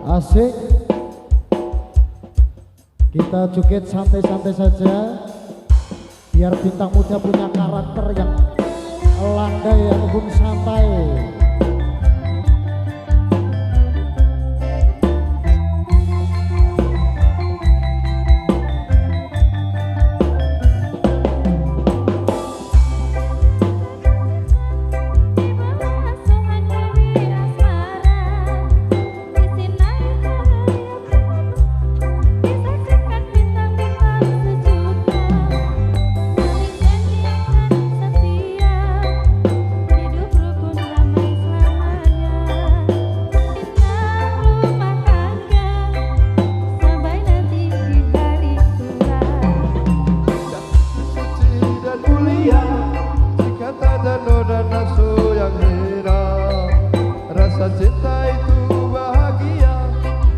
Asik. Kita joget santai-santai saja. Biar bintang muda punya karakter yang landai, yang santai. Cinta itu bahagia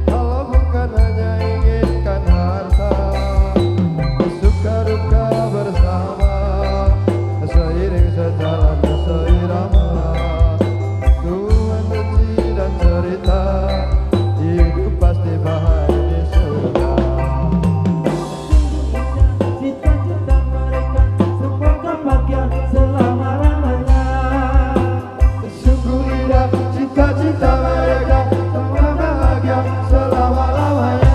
kalau bukan hanya inginkan harta. Suka duka bersama, seiring sejalan seirama. Tuhan benci dan cerita, hidup pasti bahagia di surga. Cita-cita mereka semoga bahagia selama-lamanya. Sungguh indah cita-cita mereka semua bahagia selama-lamanya.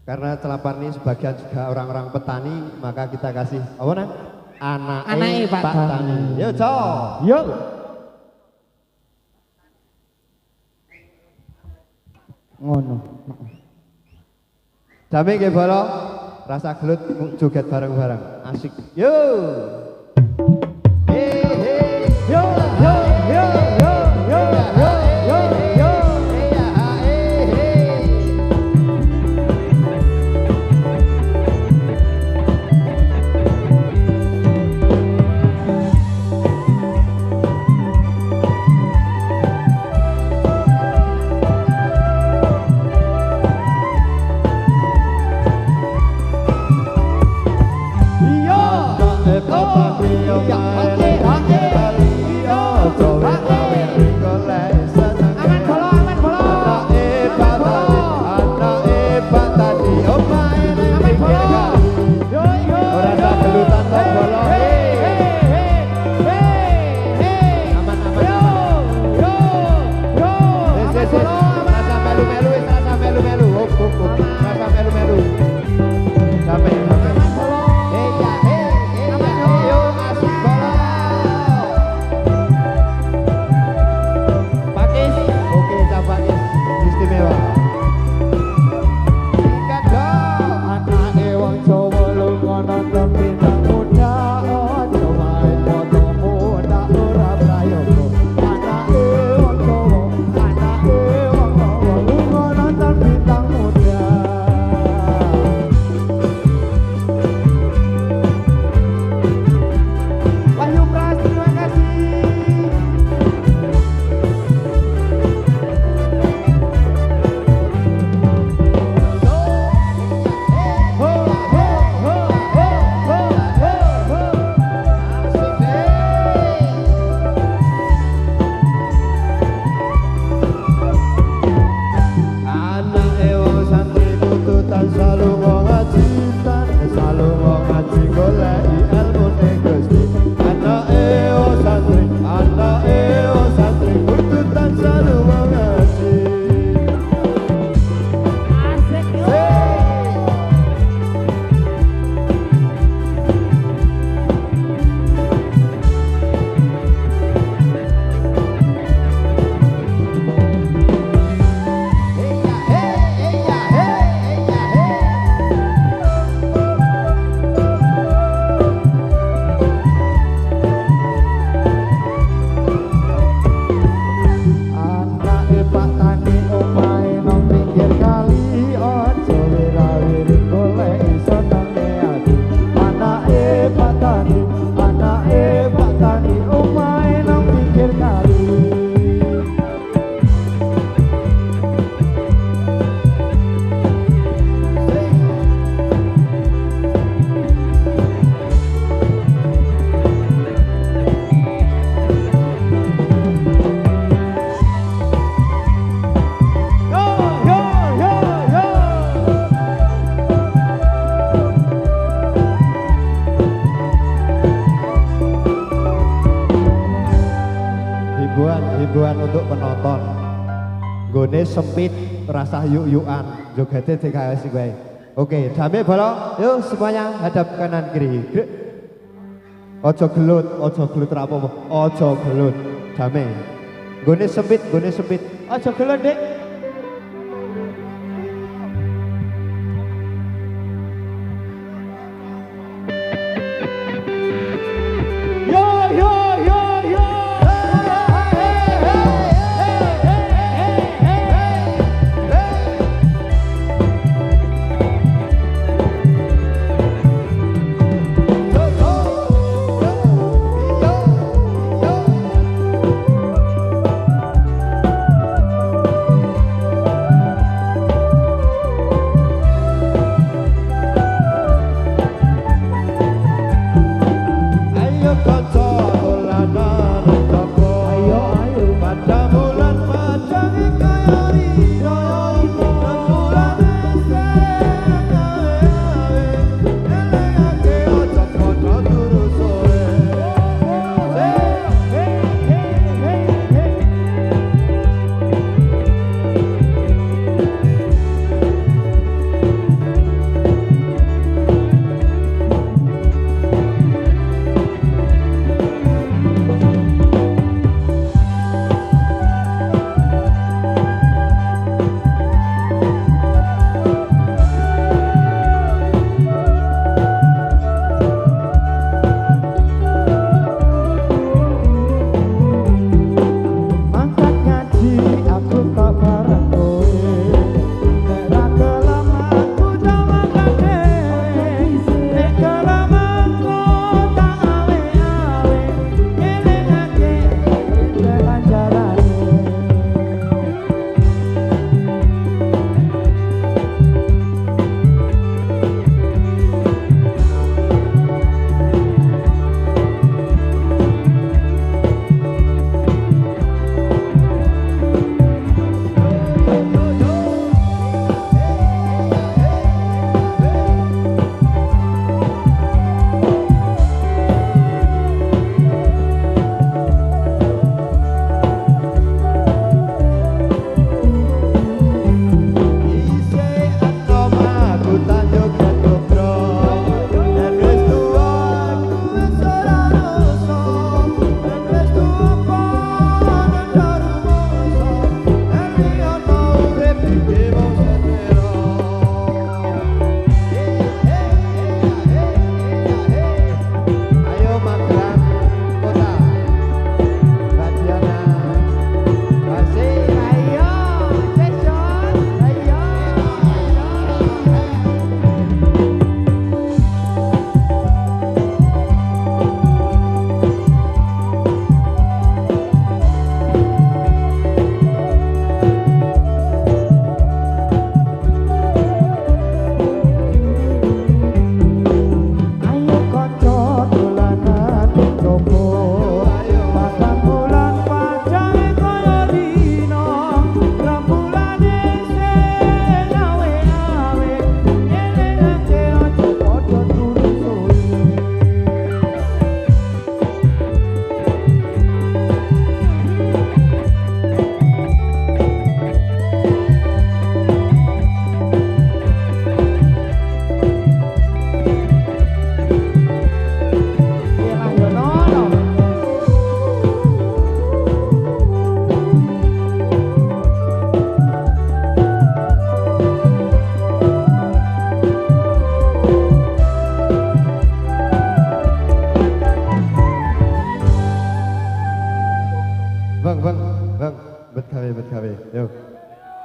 Karena Celapar ini sebagian juga orang-orang petani, maka kita kasih apa nah? Anake Pak Tani. Yo, Jo. Yuk. Ngono. Dame nggih bolo. Rasa gelut joget bareng-bareng. Asik. Yo. Yo, yo, yo, yo, yo, yo, yo, yo. Himbauan untuk penonton. Gone sempit, rasa yuk-yukan, jogetnya DKS gue. Oke, damai bolo. Yuk semuanya hadap kanan kiri. Ojo gelut rapopo. Ojo gelut. Damai. Gone sempit. Ojo gelut, Dik. Bang, bet gawe. Yo.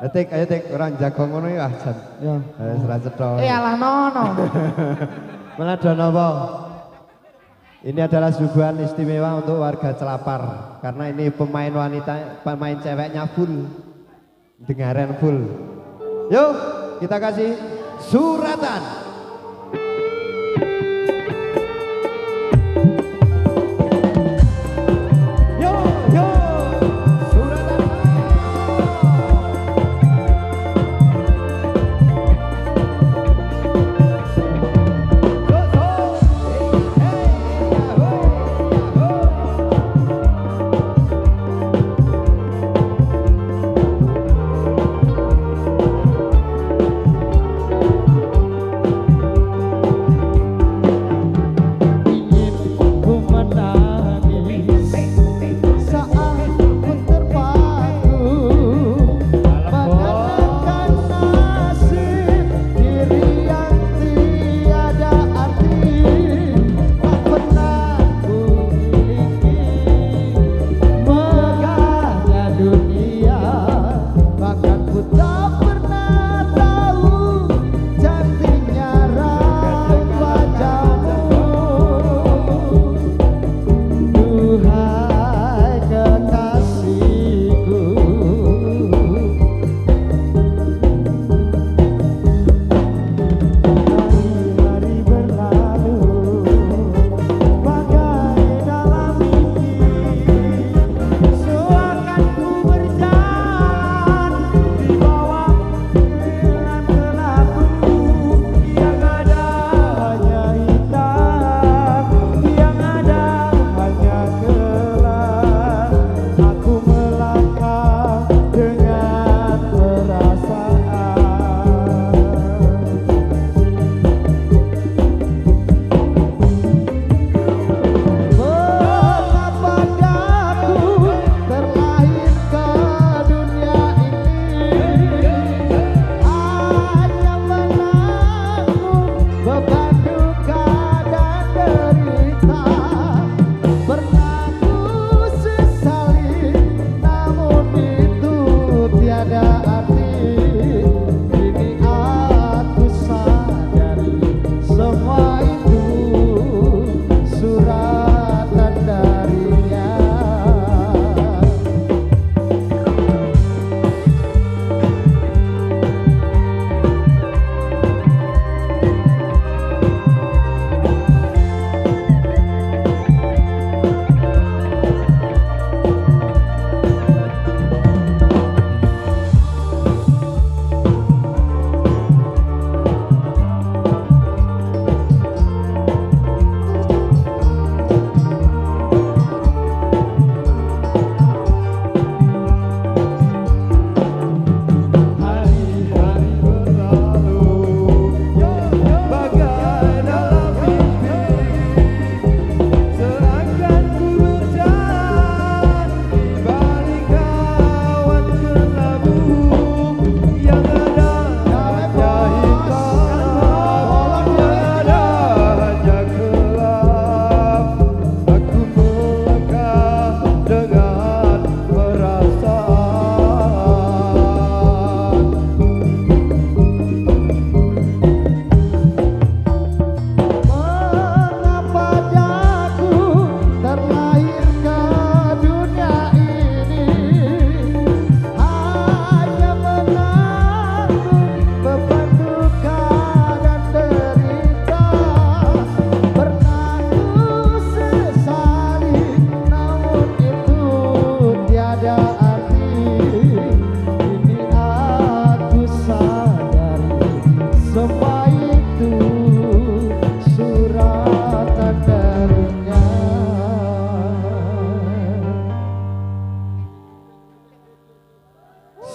Ayo tik, orang jago ngono ya jan. Ya. Ora cetha. Alah nono. Malah napa? Ini adalah suguhan istimewa untuk warga Celapar karena ini pemain ceweknya full. Dengaran full. Yuk, kita kasih suratan.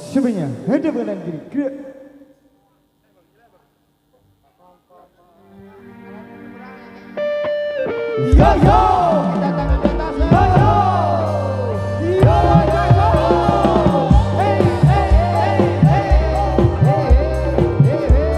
Sebenarnya hadap kanan kiri gerak. Yo yo, kita tangan ke atas. Yo yo, yo yo yo. Hey hey hey hey hey hey hey.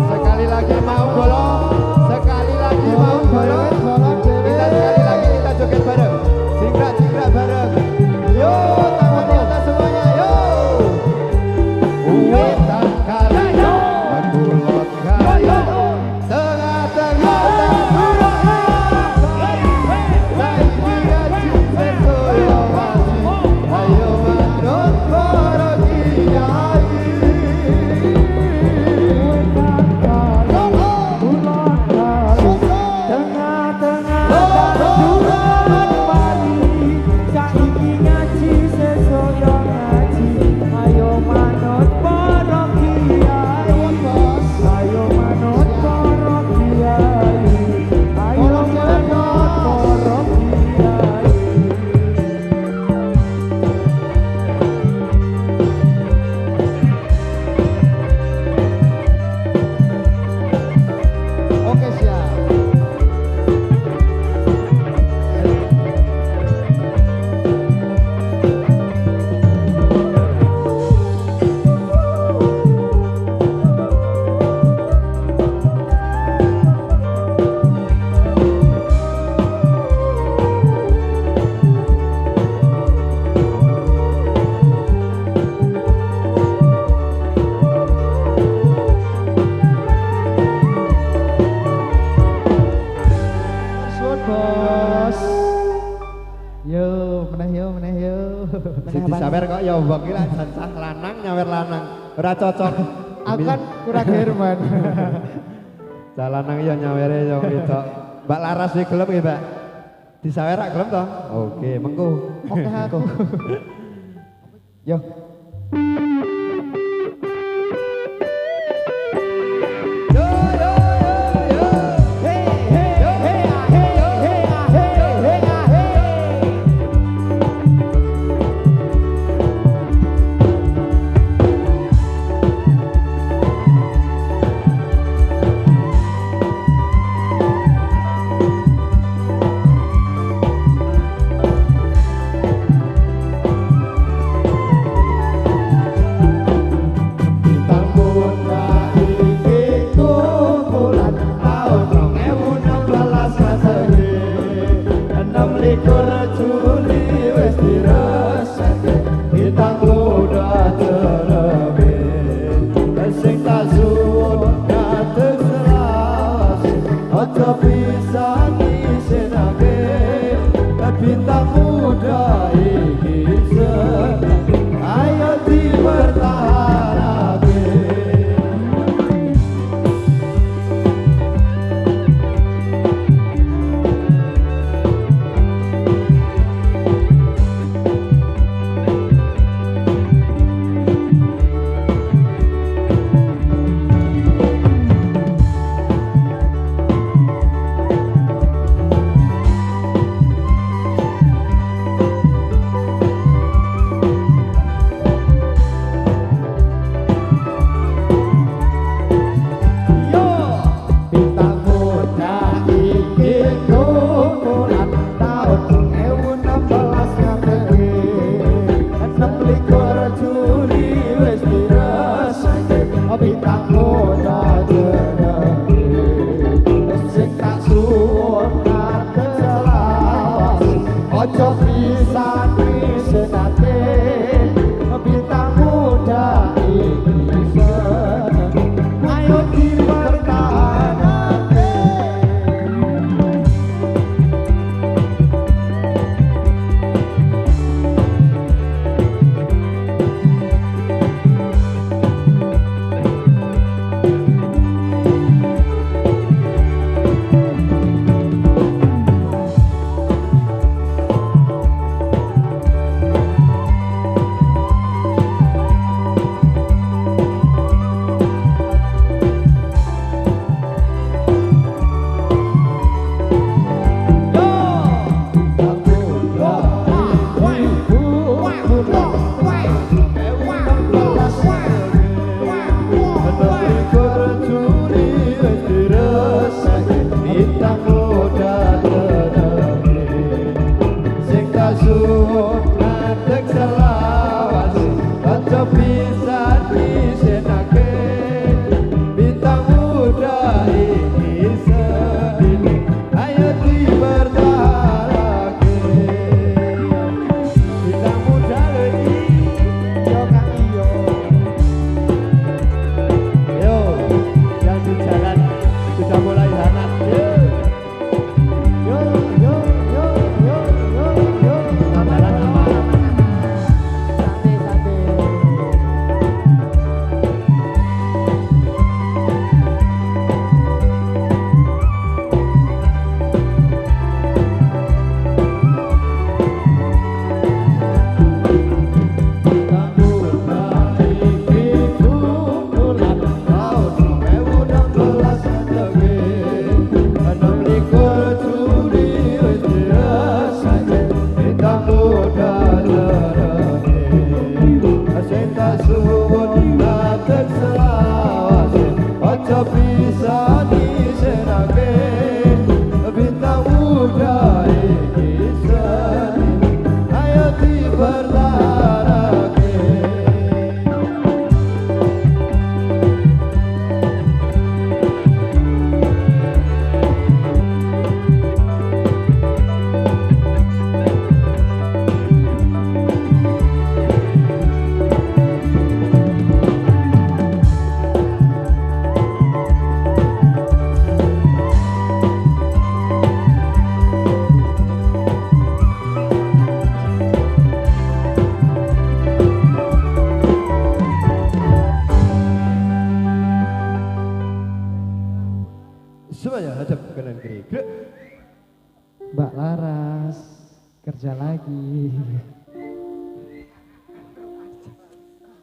Sekali lagi mau bolong, sekali lagi mau bolong. Kita sekali lagi kita joget bareng, jingkrak bareng. Yo, tangan di atas semuanya, yo. Wetan kali, kulon kali, tengah-tengah lagi ngaji sesuai ngaji. Ayo manut para kiai. Oke siap. Bos. Yo, meneh yo. Siti sawer kok ya wong iki lak jancah lanang nyawer lanang. Ora cocok. Aku kan kurang Herman. Lah lanang ya nyawere yo wedok. Mbak Laras iki gelem nggih, Mbak? Disawer rak gelem to? Oke, mengko. Oke aku. Yo. bisa disenake bintang muda ini sedini ayo dibertahanake bintang muda ini yo kang iyo yo yang di jalan sudah mulai hangat yo yo yo yo yo yo sandalan aman santai bisa disenake bintang muda ini sedini ayo dibertahanake semuanya hadap kanan kiri gerak. Mbak Laras kerja lagi.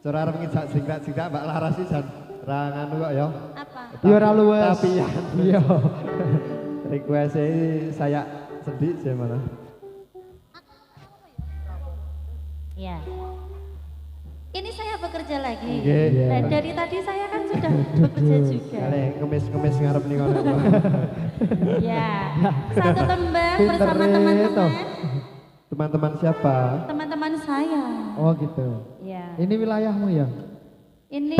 Cara arep ngejak singkat-singkat Mbak Laras iki jan ra nganu kok ya. Apa? Yo ora luwes. Tapi ya. Iya. Request saya sedih sih mana. Ya. Ini saya bekerja lagi. Nggih. Nah, dari tadi saya kan sudah bekerja juga. Kale ngemis-ngemis ngarep ning kono. Ya. Satu tembang Pinter bersama itu. teman-teman. Teman-teman siapa? Teman-teman saya. Oh gitu. Ya. Ini wilayahmu ya? Ini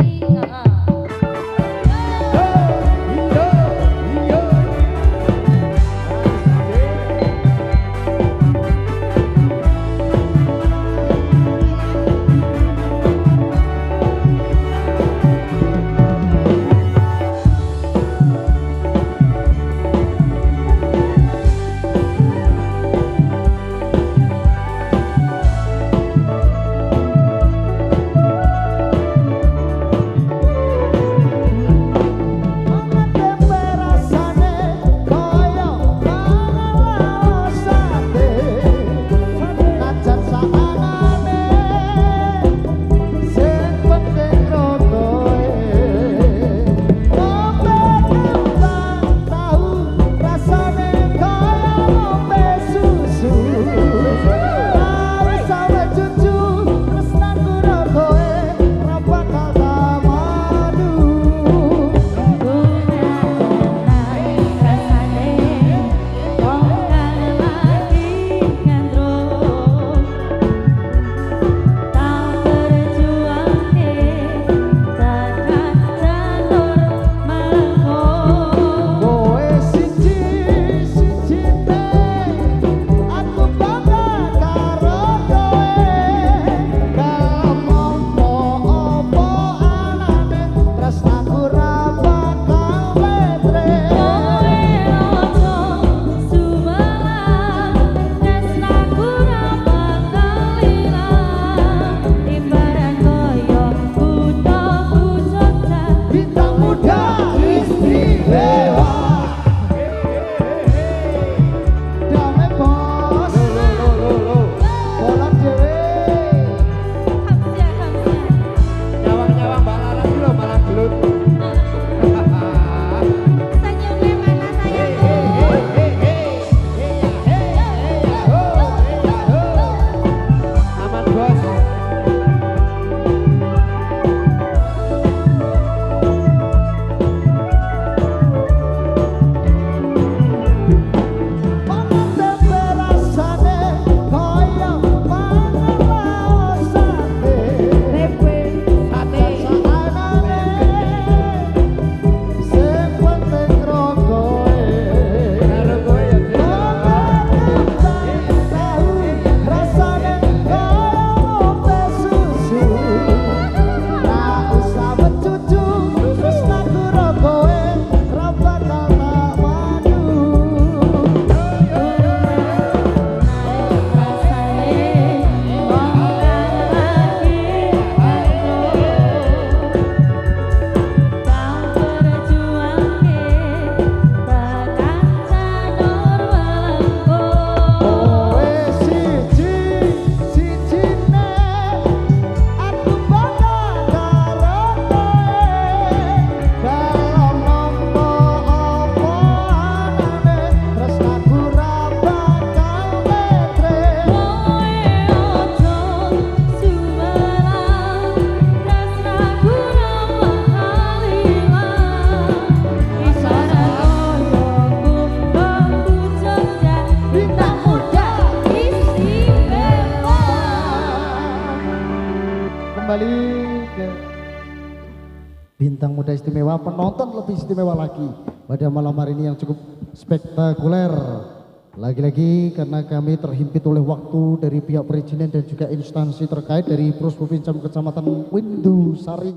kembali ke bintang muda istimewa, penonton lebih istimewa lagi pada malam hari ini yang cukup spektakuler. Lagi-lagi karena kami terhimpit oleh waktu dari pihak perizinan dan juga instansi terkait dari Provinsi Kecamatan Windu Sari.